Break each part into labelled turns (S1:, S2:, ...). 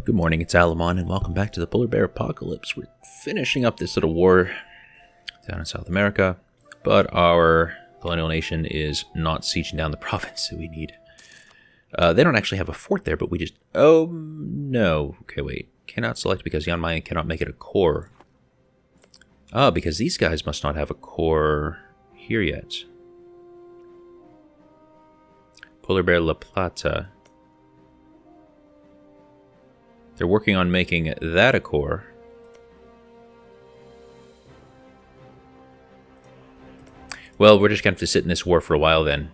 S1: Good morning, it's Alamon, and welcome back to the Polar Bear Apocalypse. We're finishing up this little war down in South America, but our colonial nation is not sieging down the province that we need. They don't actually have a fort there, but we just... Oh, no. Okay, wait. Cannot select because Jan Mayen cannot make it a core. Ah, because these guys must not have a core here yet. Polar Bear La Plata. They're working on making that a core. Well, we're just going to have to sit in this war for a while then.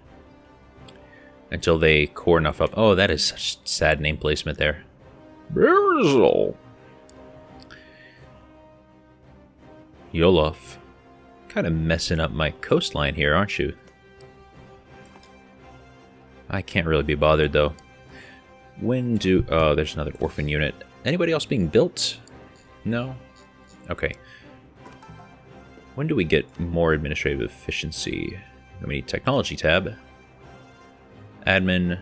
S1: Until they core enough up. Oh, that is such sad name placement there. Brazil. Yolof. Kind of messing up my coastline here, aren't you? I can't really be bothered, though. When do... Oh, there's another orphan unit. Anybody else being built? No? Okay. When do we get more administrative efficiency? We need technology tab. Admin.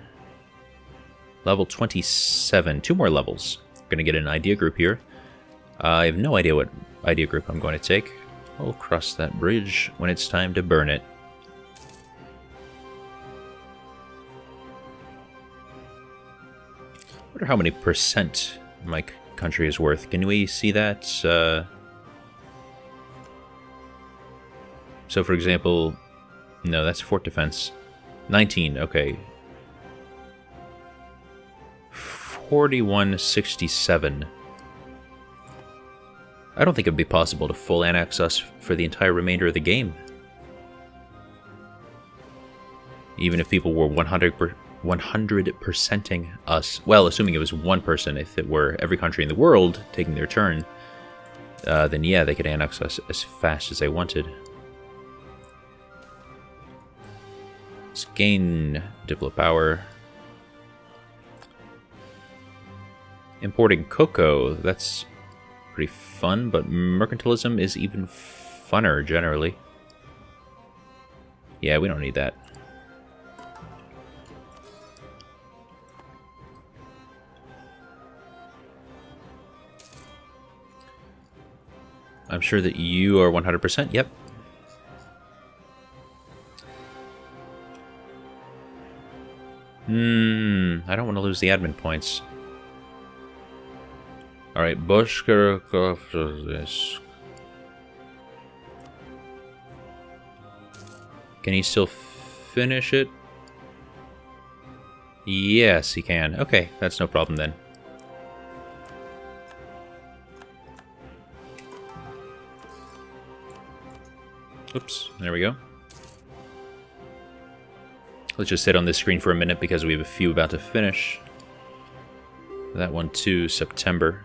S1: Level 27. 2 more levels. Gonna get an idea group here. I have no idea what idea group I'm going to take. We'll cross that bridge when it's time to burn it. I wonder how many percent my country is worth. Can we see that? So, for example... No, that's fort defense. 19, okay. 4167. I don't think it would be possible to full annex us for the entire remainder of the game. Even if people were 100%ing us. Well, assuming it was one person. If it were every country in the world taking their turn, then yeah, they could annex us as fast as they wanted. Let's gain Diplo power. Importing cocoa, that's pretty fun, but mercantilism is even funner generally. Yeah, we don't need that. I'm sure that you are 100%. Yep. I don't want to lose the admin points. Alright, can he still finish it? Yes, he can. Okay, that's no problem then. Oops, there we go. Let's just sit on this screen for a minute because we have a few about to finish. That one too, September.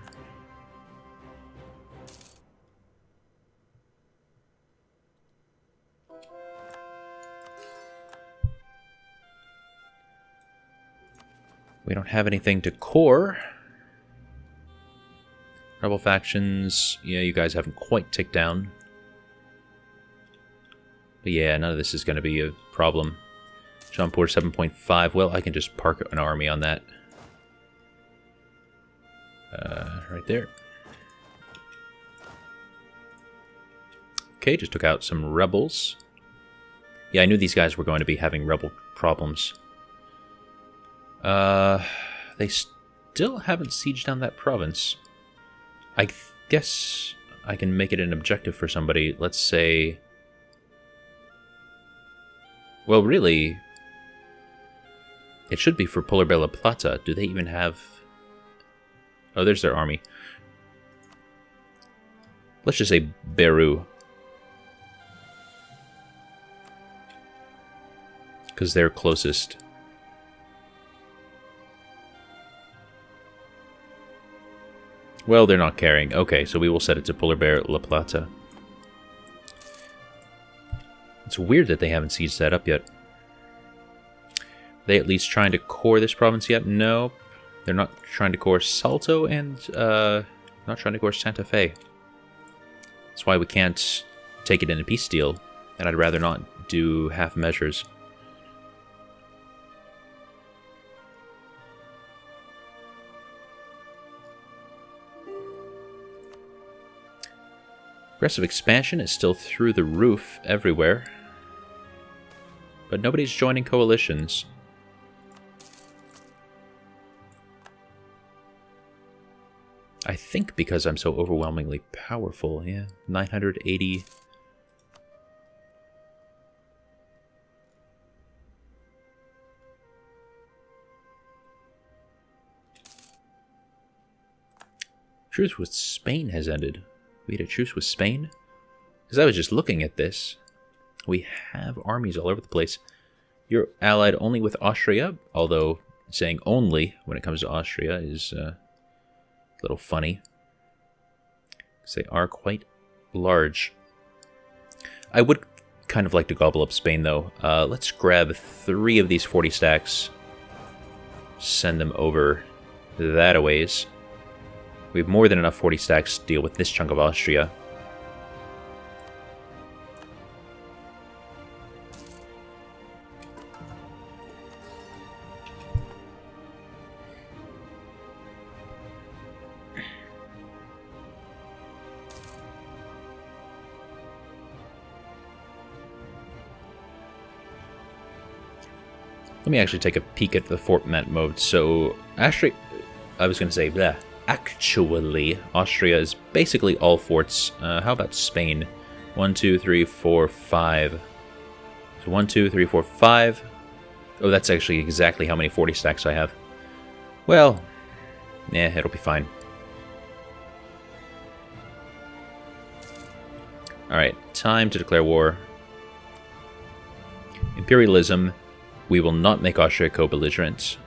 S1: We don't have anything to core. Rebel factions, yeah, you guys haven't quite ticked down. But yeah, none of this is going to be a problem. Jampur 7.5. Well, I can just park an army on that. Right there. Okay, just took out some rebels. Yeah, I knew these guys were going to be having rebel problems. They still haven't sieged down that province. I guess I can make it an objective for somebody. Let's say... Well, really... It should be for Polar Bear La Plata. Do they even have... Oh, there's their army. Let's just say Beru. Because they're closest. Well, they're not caring. Okay, so we will set it to Polar Bear La Plata. It's weird that they haven't sieged that up yet. They at least trying to core this province yet? No. They're not trying to core Salto and not trying to core Santa Fe. That's why we can't take it in a peace deal, and I'd rather not do half measures. Aggressive expansion is still through the roof everywhere. But nobody's joining coalitions. I think because I'm so overwhelmingly powerful, yeah. 980. Truce with Spain has ended. We had a truce with Spain? Because I was just looking at this. We have armies all over the place. You're allied only with Austria, although saying only when it comes to Austria is a little funny. Because they are quite large. I would kind of like to gobble up Spain, though. Let's grab 3 of these 40 stacks. Send them over that a ways. We have more than enough 40 stacks to deal with this chunk of Austria. Let me actually take a peek at the fort map mode. So, actually, I was going to say, bleh. Actually, Austria is basically all forts. How about Spain? 1, 2, 3, 4, 5. So 1, 2, 3, 4, 5. Oh, that's actually exactly how many 40 stacks I have. Well, yeah, it'll be fine. Alright, time to declare war. Imperialism. We will not make Austria co-belligerent.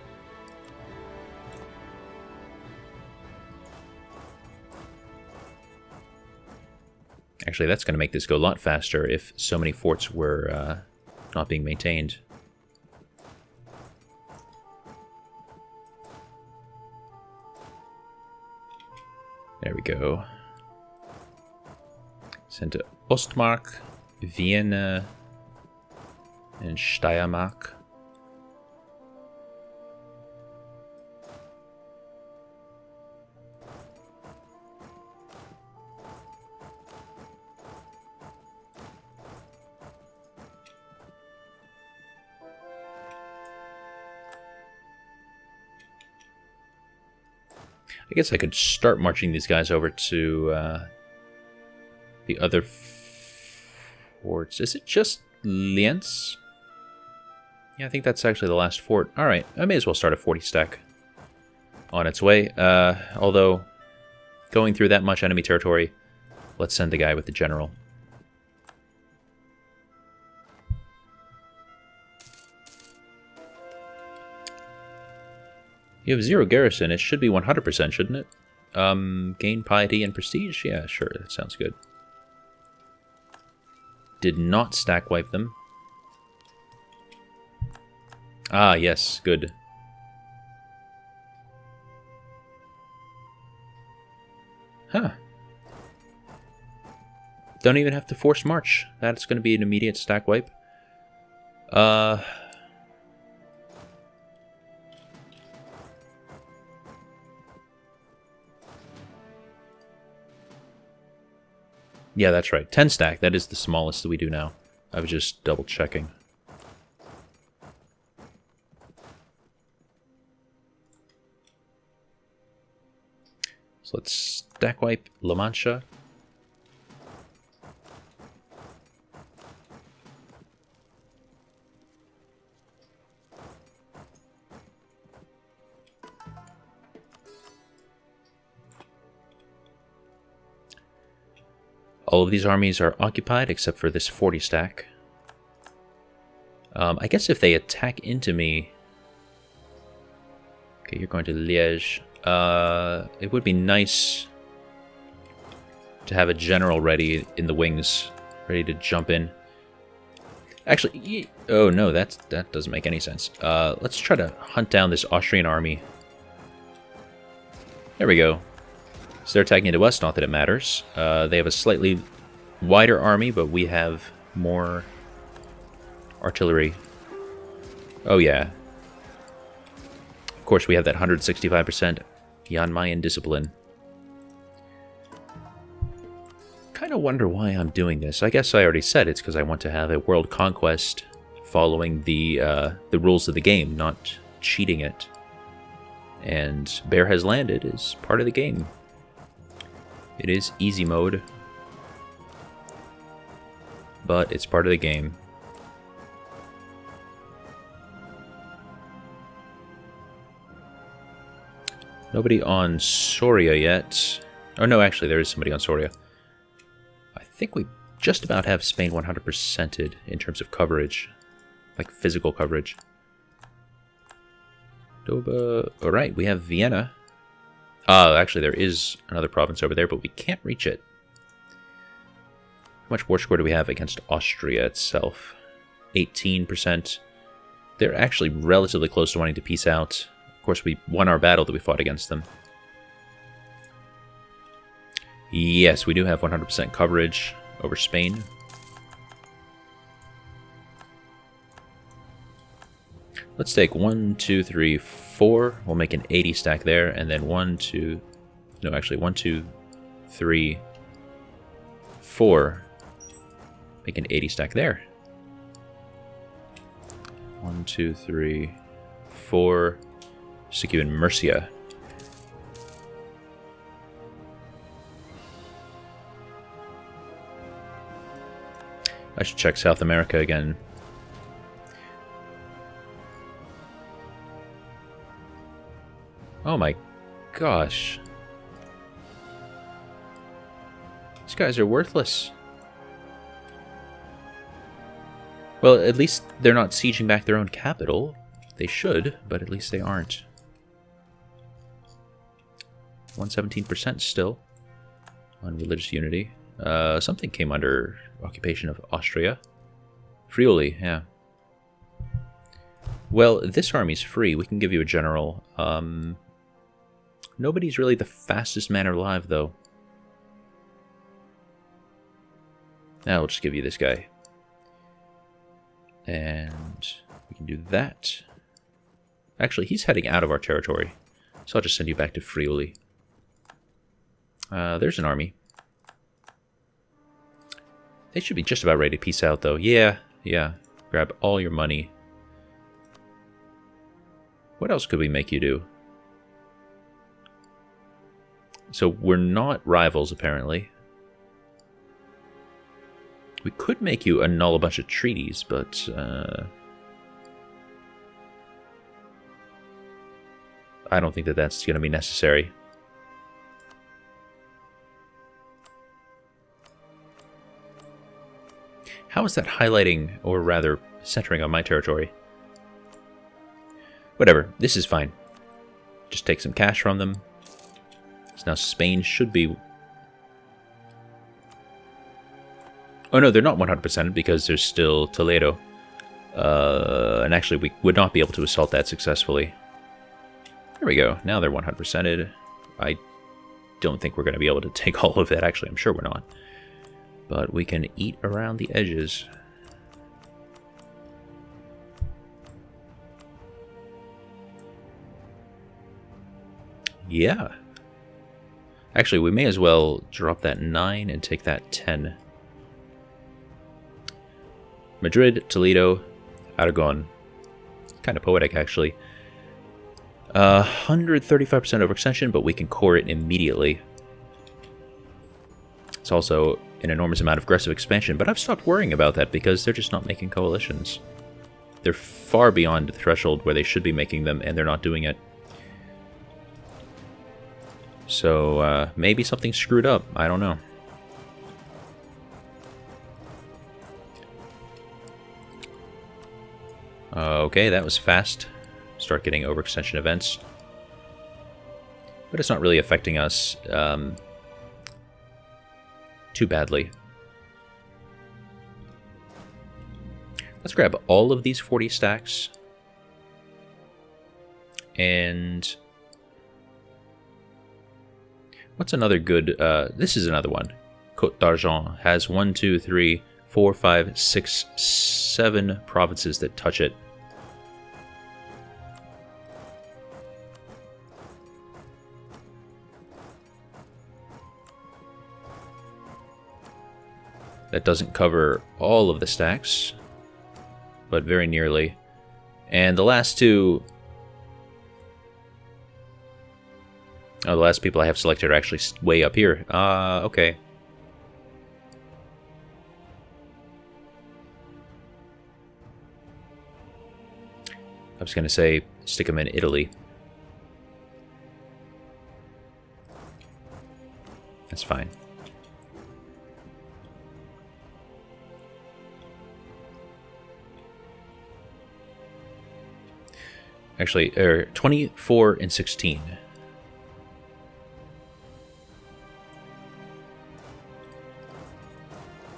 S1: Actually, that's going to make this go a lot faster if so many forts were not being maintained. There we go. Send to Ostmark, Vienna, and Steiermark. I guess I could start marching these guys over to the other forts. Is it just Lienz? Yeah, I think that's actually the last fort. Alright, I may as well start a 40 stack on its way. Although, going through that much enemy territory, let's send the guy with the general. You have 0 garrison. It should be 100%, shouldn't it? Gain piety and prestige? Yeah, sure. That sounds good. Did not stack wipe them. Ah, yes. Good. Huh. Don't even have to force march. That's going to be an immediate stack wipe. Yeah, that's right. 10 stack. That is the smallest that we do now. I was just double checking. So let's stack wipe La Mancha. All of these armies are occupied except for this 40 stack. I guess if they attack into me... Okay, you're going to Liège. It would be nice to have a general ready in the wings, ready to jump in. Actually, oh no, that doesn't make any sense. Let's try to hunt down this Austrian army. There we go. So they're attacking into us, not that it matters. They have a slightly wider army, but we have more artillery. Oh yeah. Of course, we have that 165% Jan Mayen discipline. kind of wonder why I'm doing this. I guess I already said it's because I want to have a world conquest following the rules of the game, not cheating it. And Bear has landed is part of the game. It is easy mode, but it's part of the game. Nobody on Soria yet. Oh no, actually there is somebody on Soria. I think we just about have Spain 100%ed in terms of coverage. Like physical coverage. Doba. Alright, we have Vienna. Actually there is another province over there, but we can't reach it. How much war score do we have against Austria itself? 18%. They're actually relatively close to wanting to peace out. Of course, we won our battle that we fought against them. Yes, we do have 100% coverage over Spain. Let's take 1, 2, 3, 4. We'll make an 80 stack there, and then 1, 2... No, actually, 1, 2, 3, 4. Make an 80 stack there. 1, 2, 3, 4. Stick you in Murcia. I should check South America again. Oh my gosh. These guys are worthless. Well, at least they're not sieging back their own capital. They should, but at least they aren't. 117% still on religious unity. Something came under occupation of Austria. Friuli, yeah. Well, this army's free. We can give you a general. Nobody's really the fastest man alive, though. Now we'll just give you this guy. And we can do that. Actually, he's heading out of our territory. So I'll just send you back to Friuli. There's an army. They should be just about ready to peace out, though. Yeah. Grab all your money. What else could we make you do? So we're not rivals, apparently. We could make you annul a bunch of treaties, but... I don't think that that's going to be necessary. How is that highlighting, or rather, centering on my territory? Whatever, this is fine. Just take some cash from them. So now Spain should be... Oh no, they're not 100% because there's still Toledo. And actually, we would not be able to assault that successfully. There we go. Now they're 100%ed. I don't think we're going to be able to take all of it. Actually, I'm sure we're not. But we can eat around the edges. Yeah. Actually, we may as well drop that 9 and take that 10. Madrid, Toledo, Aragon. Kind of poetic, actually. 135% overextension, but we can core it immediately. It's also an enormous amount of aggressive expansion, but I've stopped worrying about that because they're just not making coalitions. They're far beyond the threshold where they should be making them, and they're not doing it. So, maybe something screwed up. I don't know. Okay, that was fast. Start getting overextension events. But it's not really affecting us too badly. Let's grab all of these 40 stacks. And... what's another good... this is another one. Côte d'Argent has 1, 2, 3, 4, 5, 6, 7 provinces that touch it. That doesn't cover all of the stacks, but very nearly. And the last two... Oh, the last people I have selected are actually way up here. Okay. I was going to say, stick them in Italy. That's fine. Actually, 24 and 16.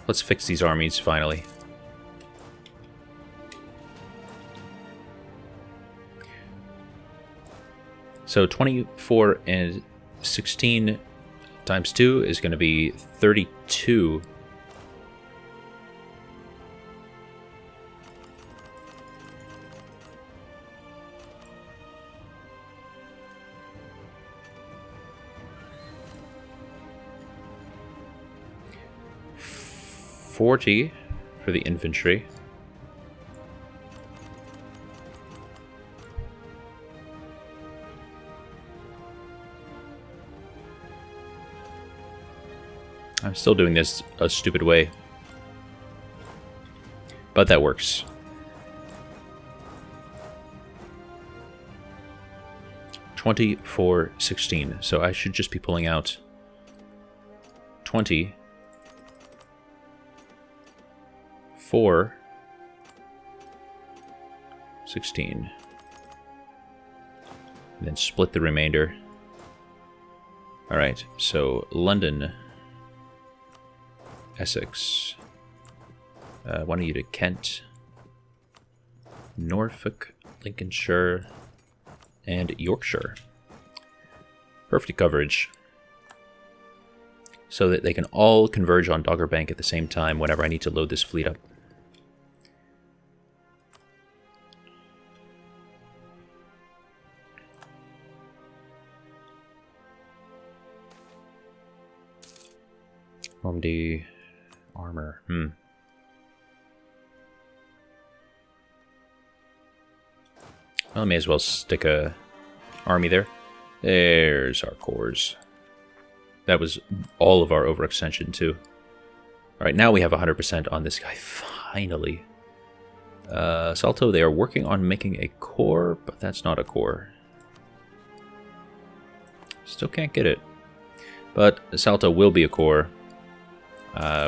S1: Let's fix these armies, finally. So 24 and 16 times 2 is going to be 32. $40 for the infantry. I'm still doing this a stupid way, but that works. $24.16. So I should just be pulling out 20. 4, 16, and then split the remainder. Alright, so London, Essex, one of you to Kent, Norfolk, Lincolnshire, and Yorkshire. Perfect coverage. So that they can all converge on Dogger Bank at the same time whenever I need to load this fleet up. Normandy armor. Well, I may as well stick a army there. There's our cores. That was all of our overextension too. Alright, now we have 100% on this guy, finally. Salto, they are working on making a core, but that's not a core. Still can't get it. But Salto will be a core.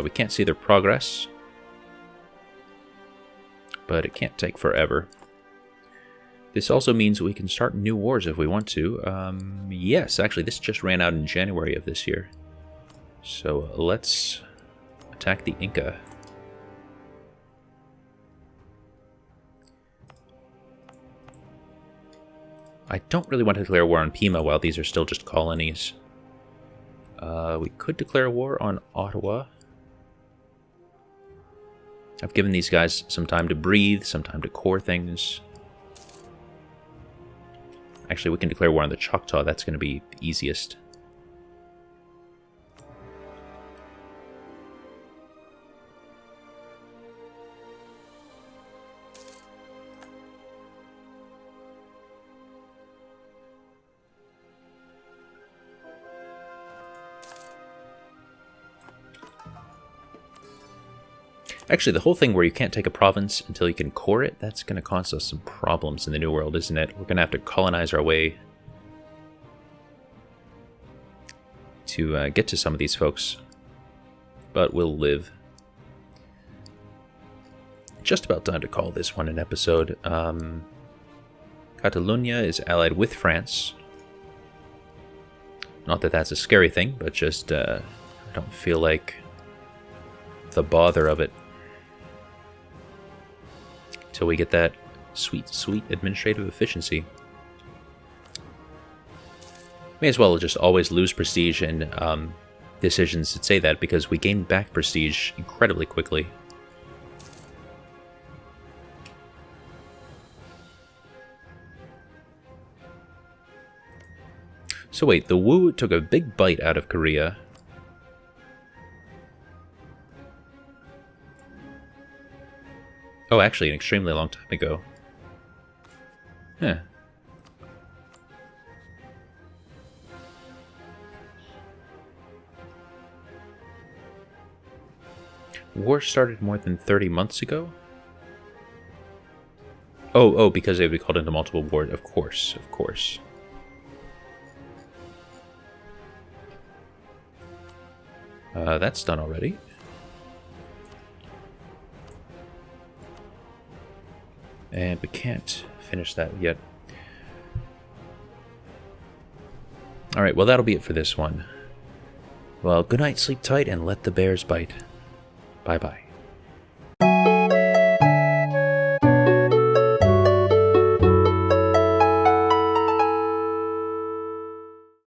S1: We can't see their progress, but it can't take forever. This also means we can start new wars if we want to. Yes, actually, this just ran out in January of this year. So let's attack the Inca. I don't really want to declare war on Pima while these are still just colonies. We could declare war on Ottawa. I've given these guys some time to breathe, some time to core things. Actually, we can declare war on the Choctaw. That's going to be easiest. Actually, the whole thing where you can't take a province until you can core it, that's going to cause us some problems in the New World, isn't it? We're going to have to colonize our way to get to some of these folks. But we'll live. Just about time to call this one an episode. Catalonia is allied with France. Not that that's a scary thing, but just I don't feel like the bother of it. Till we get that sweet, sweet administrative efficiency. May as well just always lose prestige in decisions that say that, because we gain back prestige incredibly quickly. So wait, the Wu took a big bite out of Korea. Oh, actually, an extremely long time ago. Huh. War started more than 30 months ago? Oh, because they would be called into multiple wars. Of course, of course. That's done already. And we can't finish that yet. Alright, well that'll be it for this one. Well, good night, sleep tight, and let the bears bite. Bye-bye.